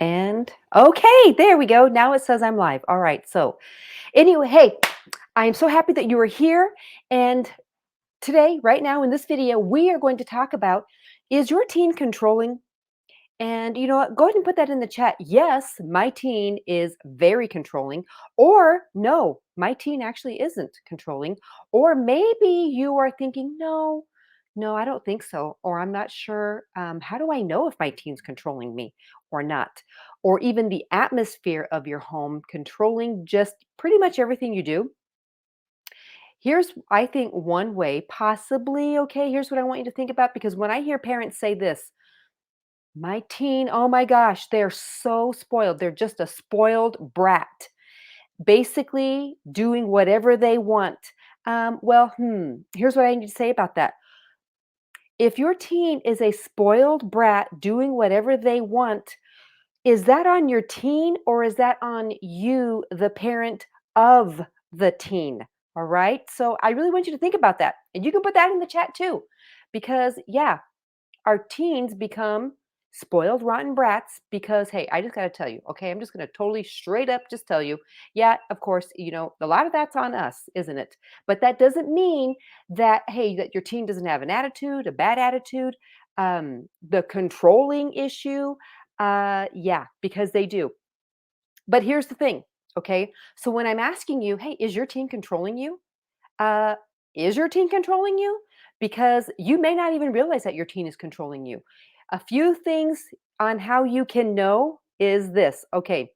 And okay, there we go. Now it says I'm live. All right. So, anyway, hey, I'm so happy that you are here. And today, right now in this video, we are going to talk about, is your teen controlling? And you know what? Go ahead and put that in the chat. Yes, my teen is very controlling. Or no, my teen actually isn't controlling. Or maybe you are thinking, no, no, I don't think so. Or I'm not sure. How do I know if my teen's controlling me or not? Or even the atmosphere of your home controlling just pretty much everything you do. Here's, I think, one way, possibly, okay, here's what I want you to think about because when I hear parents say this, my teen, oh my gosh, they're so spoiled. They're just a spoiled brat, basically doing whatever they want. Here's what I need to say about that. If your teen is a spoiled brat doing whatever they want, is that on your teen or is that on you, the parent of the teen? All right. So I really want you to think about that. And you can put that in the chat too, because yeah, our teens become spoiled rotten brats because hey, I just got to tell you, okay, I'm just going to totally straight up just tell you, yeah, of course, a lot of that's on us, isn't it? But that doesn't mean that hey, that your teen doesn't have an attitude, a bad attitude. The controlling issue, yeah, because they do. But here's the thing, okay, so when I'm asking you, hey, is your teen controlling you? uh, is your teen controlling you? Because you may not even realize that your teen is controlling you. A few things on how you can know is this. Okay,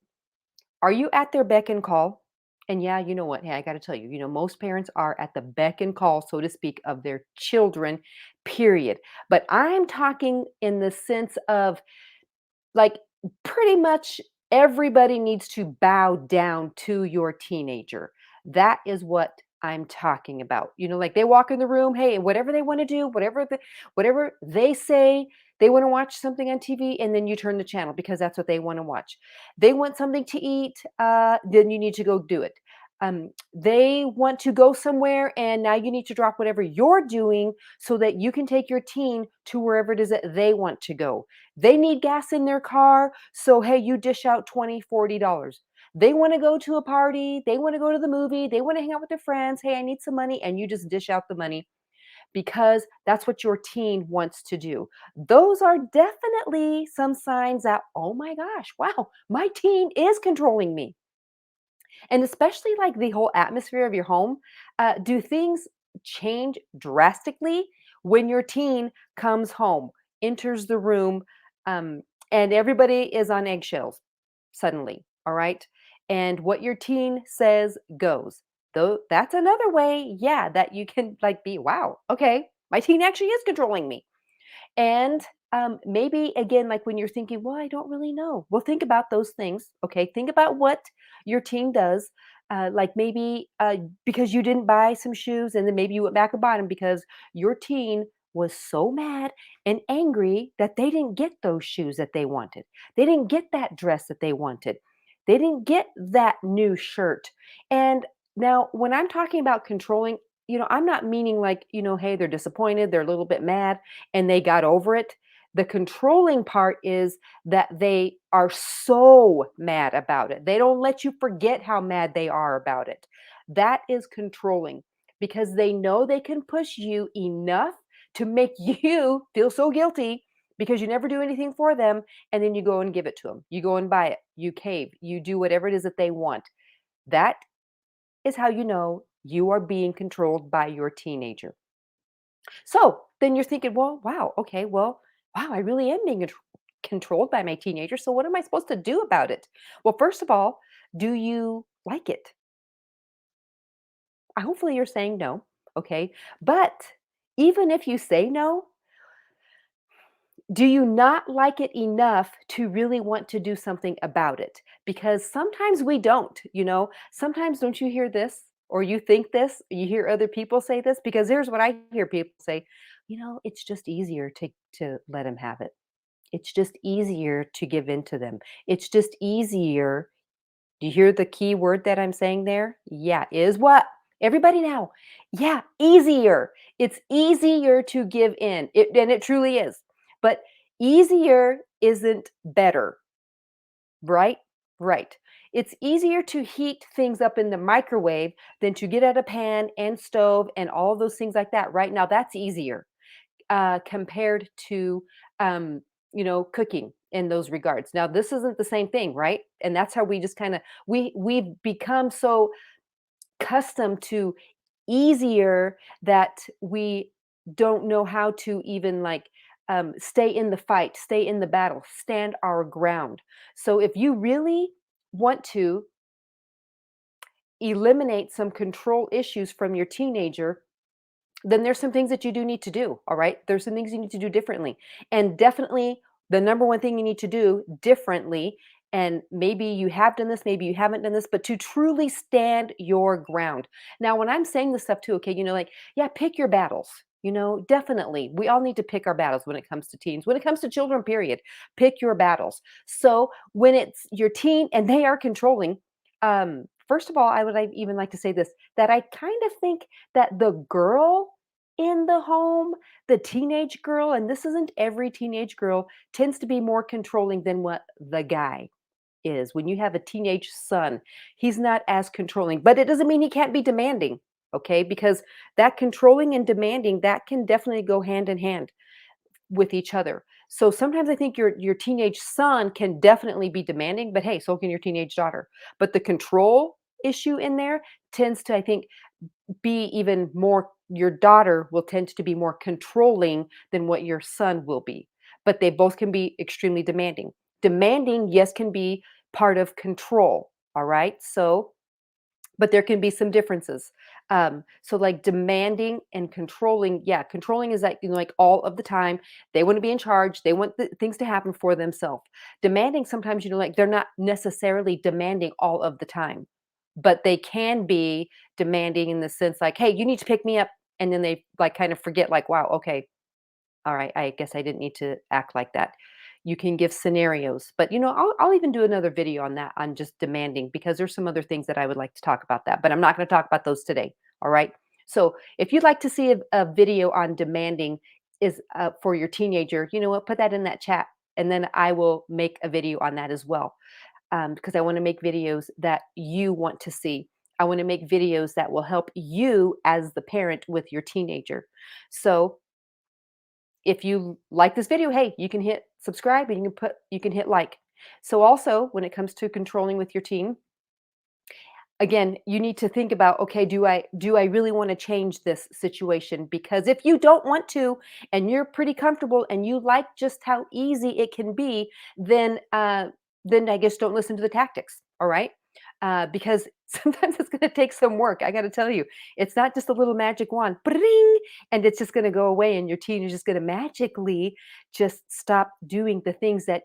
are you at their beck and call? And yeah, you know what? Hey, I got to tell you, most parents are at the beck and call, so to speak, of their children, period. But I'm talking in the sense of like pretty much everybody needs to bow down to your teenager. That is what I'm talking about. Like they walk in the room, hey, whatever they want to do, whatever they say, they want to watch something on TV, and then you turn the channel because that's what they want to watch. They want something to eat, then you need to go do it. They want to go somewhere, and now you need to drop whatever you're doing so that you can take your teen to wherever it is that they want to go. They need gas in their car, so hey, you dish out $20, $40. They want to go to a party, they want to go to the movie, they want to hang out with their friends. Hey, I need some money, and you just dish out the money because that's what your teen wants to do. Those are definitely some signs that, oh my gosh, wow, my teen is controlling me. And especially like the whole atmosphere of your home, do things change drastically when your teen comes home, enters the room, um, and everybody is on eggshells suddenly? All right. And what your teen says goes. Though that's another way, yeah, that you can like be, wow, okay, my teen actually is controlling me. And maybe again, like when you're thinking, well, I don't really know. Well, think about those things. Okay. Think about what your team does. Like maybe because you didn't buy some shoes and then maybe you went back and bought them because your teen was so mad and angry that they didn't get those shoes that they wanted. They didn't get that dress that they wanted. They didn't get that new shirt. And now, when I'm talking about controlling, I'm not meaning like, hey, they're disappointed, they're a little bit mad and they got over it. The controlling part is that they are so mad about it. They don't let you forget how mad they are about it. That is controlling because they know they can push you enough to make you feel so guilty because you never do anything for them. And then you go and give it to them. You go and buy it. You cave. You do whatever it is that they want. That is how you know you are being controlled by your teenager. So then you're thinking, well, wow, okay, well, wow, I really am being controlled by my teenager. So what am I supposed to do about it? Well, first of all, do you like it? Hopefully you're saying no. Okay. But even if you say no, do you not like it enough to really want to do something about it? Because sometimes we don't, sometimes don't you hear this or you think this, you hear other people say this? Because here's what I hear people say, it's just easier to let him have it. It's just easier to give in to them. It's just easier. Do you hear the key word that I'm saying there? Yeah, is what? Everybody now. Yeah, easier. It's easier to give in. And it truly is. But easier isn't better. Right? Right. It's easier to heat things up in the microwave than to get at a pan and stove and all those things like that. Right now, that's easier compared to, um, cooking in those regards. Now, this isn't the same thing, right? And that's how we just kind of we've become so accustomed to easier that we don't know how to even like stay in the fight, stay in the battle, stand our ground. So if you really want to eliminate some control issues from your teenager, then there's some things that you do need to do, all right? There's some things you need to do differently. And definitely the number one thing you need to do differently, and maybe you have done this, maybe you haven't done this, but to truly stand your ground. Now, when I'm saying this stuff too, okay, like, yeah, pick your battles. Definitely. We all need to pick our battles when it comes to teens, when it comes to children, period. Pick your battles. So when it's your teen and they are controlling, first of all, I would even like to say this, that I kind of think that the girl in the home, the teenage girl, and this isn't every teenage girl, tends to be more controlling than what the guy is. When you have a teenage son, he's not as controlling, but it doesn't mean he can't be demanding, okay? Because that controlling and demanding, that can definitely go hand in hand with each other. So sometimes I think your teenage son can definitely be demanding, but hey, so can your teenage daughter. But the control issue in there tends to, I think, be even more, your daughter will tend to be more controlling than what your son will be. But they both can be extremely demanding. Demanding, yes, can be part of control. All right. So, but there can be some differences. So like demanding and controlling, yeah, controlling is like, like all of the time. They want to be in charge. They want things to happen for themselves. Demanding sometimes, like they're not necessarily demanding all of the time, but they can be demanding in the sense like, hey, you need to pick me up. And then they like kind of forget, like, wow, okay, all right, I guess I didn't need to act like that. You can give scenarios, but I'll even do another video on that, on just demanding, because there's some other things that I would like to talk about that, but I'm not going to talk about those today. All right. So if you'd like to see a video on demanding is for your teenager, you know what? Put that in that chat, and then I will make a video on that as well. Because I want to make videos that you want to see. I want to make videos that will help you as the parent with your teenager. So if you like this video, hey, you can hit subscribe and you can hit like. So also when it comes to controlling with your teen, again, you need to think about, okay, do I really want to change this situation? Because if you don't want to and you're pretty comfortable and you like just how easy it can be, then I guess don't listen to the tactics. All right. Because sometimes it's going to take some work. I got to tell you, it's not just a little magic wand, bring, and it's just going to go away, and your teen is just going to magically just stop doing the things that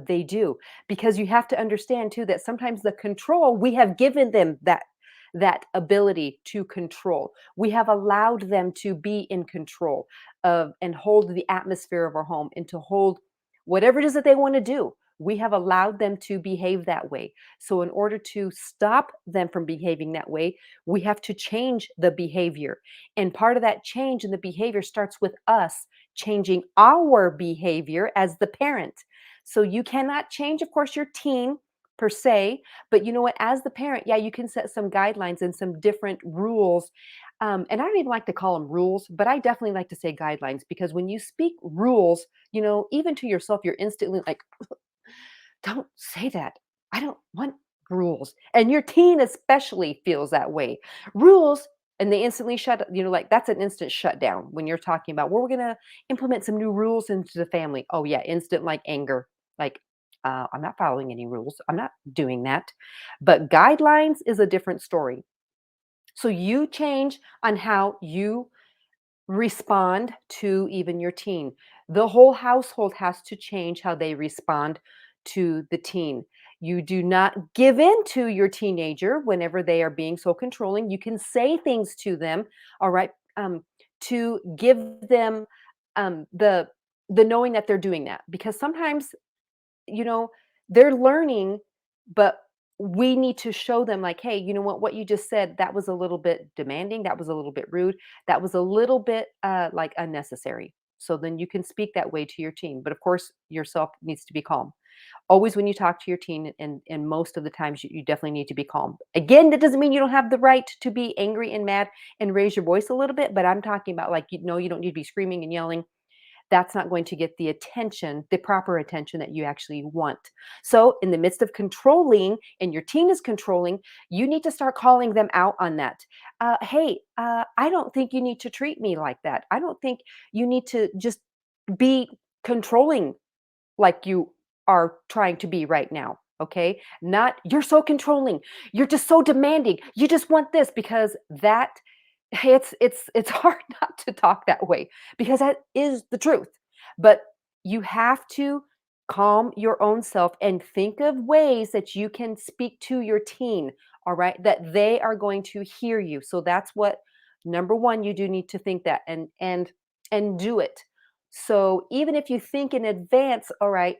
they do. Because you have to understand too that sometimes the control, we have given them that ability to control. We have allowed them to be in control of and hold the atmosphere of our home, and to hold whatever it is that they want to do. We have allowed them to behave that way. So in order to stop them from behaving that way, we have to change the behavior. And part of that change in the behavior starts with us changing our behavior as the parent. So you cannot change, of course, your teen per se, but you know what? As the parent, yeah, you can set some guidelines and some different rules. And I don't even like to call them rules, but I definitely like to say guidelines, because when you speak rules, even to yourself, you're instantly like, don't say that. I don't want rules. And your teen especially feels that way. Rules, and they instantly like that's an instant shutdown when you're talking about, well, we're going to implement some new rules into the family. Oh, yeah, instant like anger. Like, I'm not following any rules. I'm not doing that. But guidelines is a different story. So you change on how you respond to even your teen. The whole household has to change how they respond to the teen. You do not give in to your teenager whenever they are being so controlling. You can say things to them, all right, to give them the knowing that they're doing that, because sometimes you know, they're learning, but we need to show them like, hey, you know what you just said, that was a little bit demanding, that was a little bit rude, that was a little bit like unnecessary. So then you can speak that way to your teen. But of course, yourself needs to be calm. Always when you talk to your teen, and most of the times you definitely need to be calm. Again, that doesn't mean you don't have the right to be angry and mad and raise your voice a little bit, but I'm talking about like, you know, you don't need to be screaming and yelling. That's not going to get the attention, the proper attention that you actually want. So, in the midst of controlling, and your teen is controlling, you need to start calling them out on that. Hey, I don't think you need to treat me like that. I don't think you need to just be controlling like you are trying to be right now. Okay. Not you're so controlling. You're just so demanding. You just want this because that it's hard not to talk that way because that is the truth. But you have to calm your own self and think of ways that you can speak to your teen, all right? That they are going to hear you. So that's what number 1 you do need to think that and do it. So even if you think in advance, all right,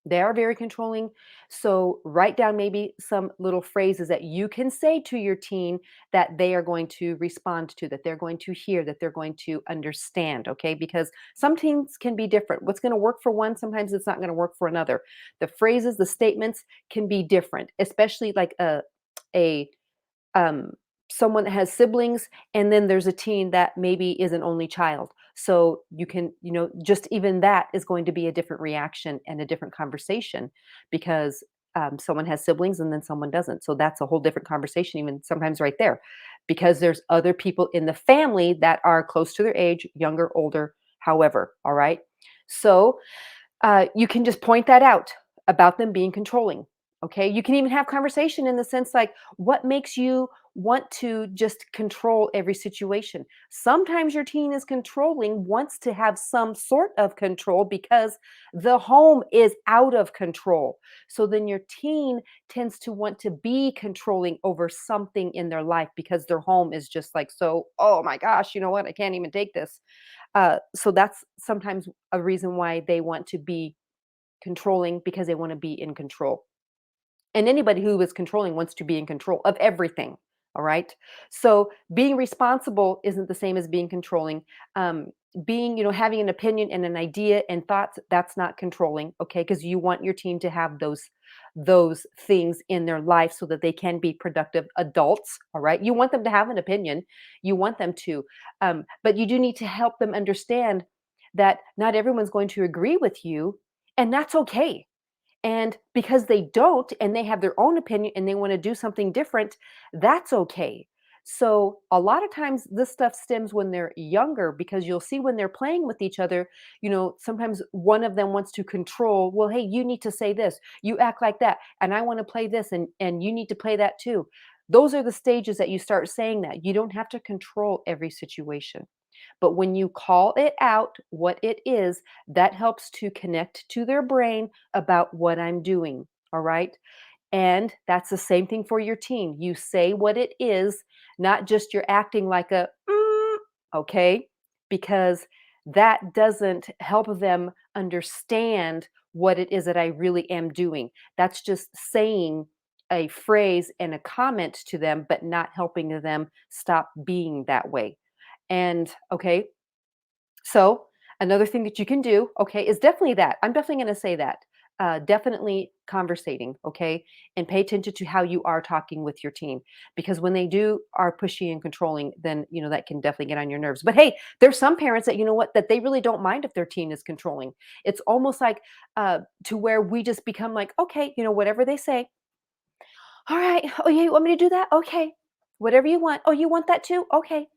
they are very controlling. So write down maybe some little phrases that you can say to your teen that they are going to respond to, that they're going to hear, that they're going to understand. Okay. Because some teens can be different. What's going to work for one, sometimes it's not going to work for another. The phrases, the statements can be different, especially like a um, someone that has siblings, and then there's a teen that maybe is an only child. So you can, you know, just even that is going to be a different reaction and a different conversation because someone has siblings and then someone doesn't. So that's a whole different conversation, even sometimes right there, because there's other people in the family that are close to their age, younger, older, however. All right. So you can just point that out about them being controlling. Okay. You can even have conversation in the sense like, what makes you want to just control every situation? Sometimes your teen is controlling, wants to have some sort of control because the home is out of control. So then your teen tends to want to be controlling over something in their life because their home is just like, so, oh my gosh, you know what? I can't even take this. So that's sometimes a reason why they want to be controlling because they want to be in control. And anybody who is controlling wants to be in control of everything. All right. So being responsible isn't the same as being controlling. Um, being, you know, having an opinion and an idea and thoughts, that's not controlling. Okay. Because you want your team to have those things in their life so that they can be productive adults. All right. You want them to have an opinion. You want them to. But you do need to help them understand that not everyone's going to agree with you. And that's okay, and because they don't and they have their own opinion and they want to do something different, that's okay. So a lot of times this stuff stems when they're younger because you'll see when they're playing with each other, you know, sometimes one of them wants to control, well, hey, you need to say this, you act like that, and I want to play this and you need to play that too. Those are the stages that you start saying that. You don't have to control every situation. But when you call it out, what it is, that helps to connect to their brain about what I'm doing. All right. And that's the same thing for your teen. You say what it is, not just you're acting like a, okay, because that doesn't help them understand what it is that I really am doing. That's just saying a phrase and a comment to them, but not helping them stop being that way. And okay, so another thing that you can do, okay, is definitely that. I'm definitely going to say that. Definitely conversating, okay, and pay attention to how you are talking with your teen because when they do are pushy and controlling, then you know that can definitely get on your nerves. But hey, there's some parents that you know what that they really don't mind if their teen is controlling. It's almost like to where we just become like, okay, you know, whatever they say. All right. Oh yeah, you want me to do that? Okay. Whatever you want. Oh, you want that too? Okay.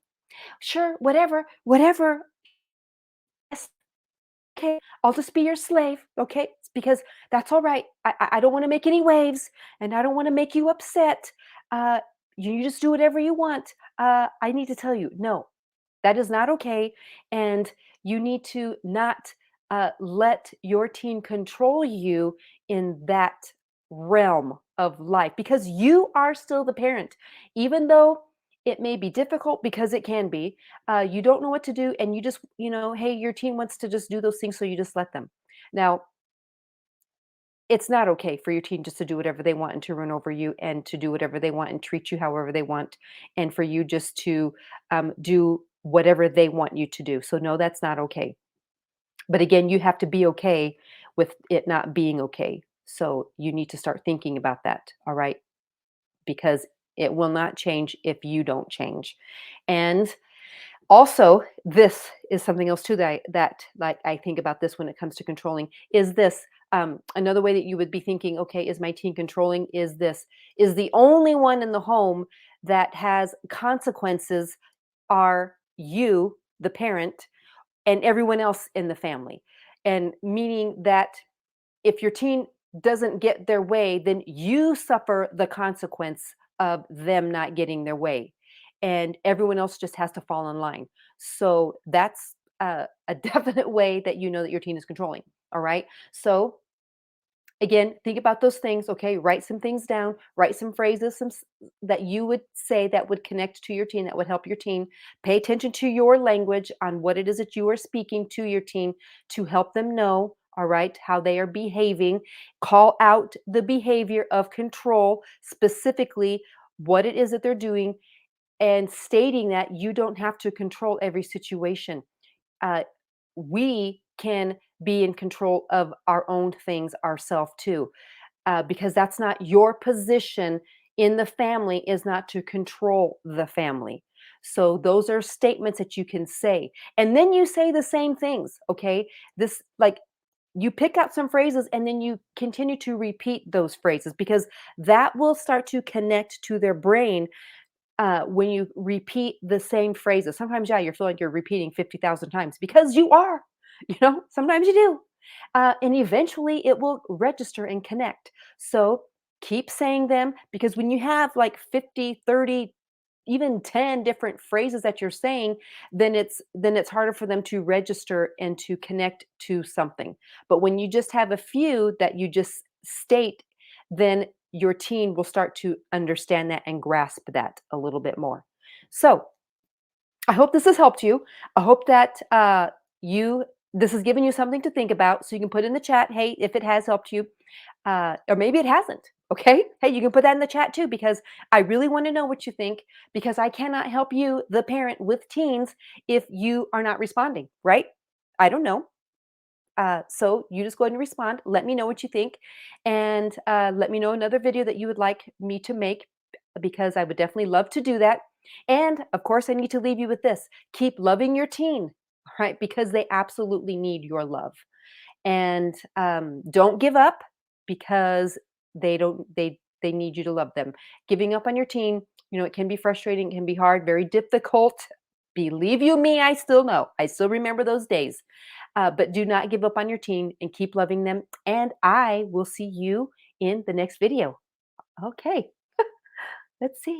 Sure. Whatever. Whatever. Yes. Okay, I'll just be your slave, okay? It's because that's all right. I don't wanna make any waves, and I don't wanna make you upset. Uh, you just do whatever you want. I need to tell you, no, that is not okay, and you need to not, let your teen control you in that realm of life because you are still the parent. Even though it may be difficult because it can be, you don't know what to do, and you just, you know, hey, your teen wants to just do those things, so you just let them. Now, it's not okay for your teen just to do whatever they want and to run over you and to do whatever they want and treat you however they want, and for you just to do whatever they want you to do. So, no, that's not okay. But again, you have to be okay with it not being okay. So you need to start thinking about that. All right. Because it will not change if you don't change. And also, this is something else too that like I think about this when it comes to controlling is this another way that you would be thinking, okay, is my teen controlling? Is this is the only one in the home that has consequences are you, the parent, and everyone else in the family. And meaning that if your teen doesn't get their way, then you suffer the consequence of them not getting their way. And everyone else just has to fall in line. So that's a definite way that you know that your teen is controlling. All right. So again, think about those things, okay? Write some things down, write some phrases that you would say that would connect to your teen, that would help your teen. Pay attention to your language on what it is that you are speaking to your teen to help them know, all right, how they are behaving. Call out the behavior of control, specifically what it is that they're doing, and stating that you don't have to control every situation. uh, we can be in control of our own things ourselves too, because that's not your position in the family, is not to control the family. So those are statements that you can say, and then you say the same things, okay? This like you pick out some phrases and then you continue to repeat those phrases, because that will start to connect to their brain when you repeat the same phrases. Sometimes, yeah, you feel like you're repeating 50,000 times because you are, sometimes you do. And eventually it will register and connect. So keep saying them, because when you have like 50, 30, even 10 different phrases that you're saying, then it's harder for them to register and to connect to something. But when you just have a few that you just state, then your teen will start to understand that and grasp that a little bit more. So I hope this has helped you. I hope that you this has given you something to think about. So you can put in the chat, hey, if it has helped you, or maybe it hasn't. Okay, hey, you can put that in the chat too, because I really want to know what you think. Because I cannot help you, the parent with teens, if you are not responding. Right? I don't know. So you just go ahead and respond. Let me know what you think, and let me know another video that you would like me to make, because I would definitely love to do that. And of course, I need to leave you with this: keep loving your teen, right? Because they absolutely need your love, and don't give up, because they don't. They need you to love them. Giving up on your teen, it can be frustrating, it can be hard, very difficult. Believe you me, I still know. I still remember those days. But do not give up on your teen and keep loving them. And I will see you in the next video. Okay, let's see.